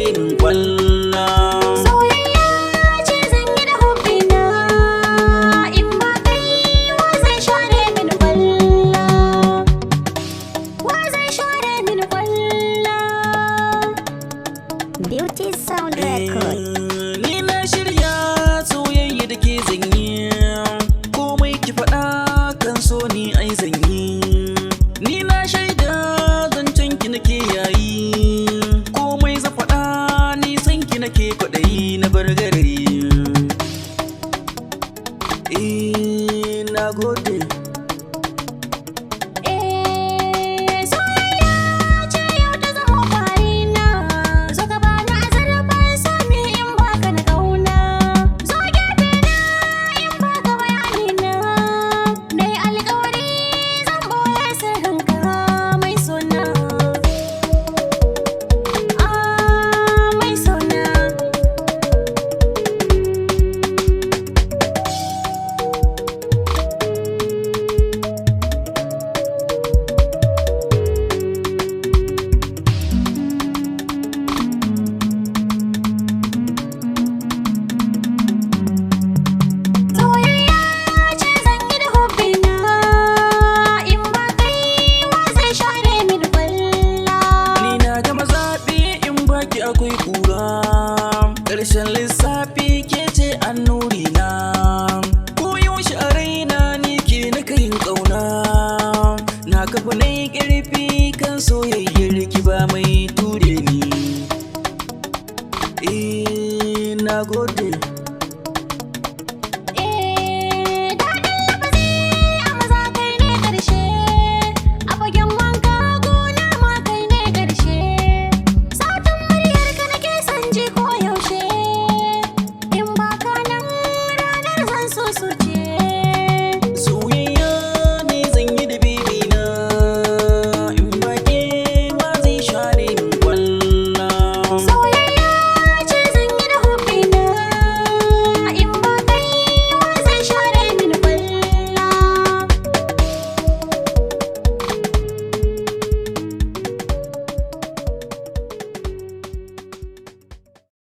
yin kwalla. Soyayya ce zan yi da hubbina, in ba kai wa zai share min kwalla, wa zai share min kwalla. Beauty Sound Record. Ni na shirya soyayya da ke zanyi, komai ki faɗa kan so ni ai zanyi. Ni na shaida zancen ki nake yayi, komai za faɗa ni san ki nake kwaɗayi na bar gari. Na gode. Soyayya ce yau ta zama farina, zo ka bani azurfar sami in baka na ƙauna. Zo gefe na in baka bayanina, dai alƙawari zan boye sirrinka mai sona. Mai sona. Soyayya ce zan yi da hubbina, in ba kai wa zai share min kwalla. Ni na gama zaɓi in baki akwai ƙura, ƙarshen lissafi ke ce annuri na. Ko yaushe a raina ni ke na kayin ƙauna, na kafa na yi ƙarfi kan soyayyar ki ba mai ture ni. Na gode.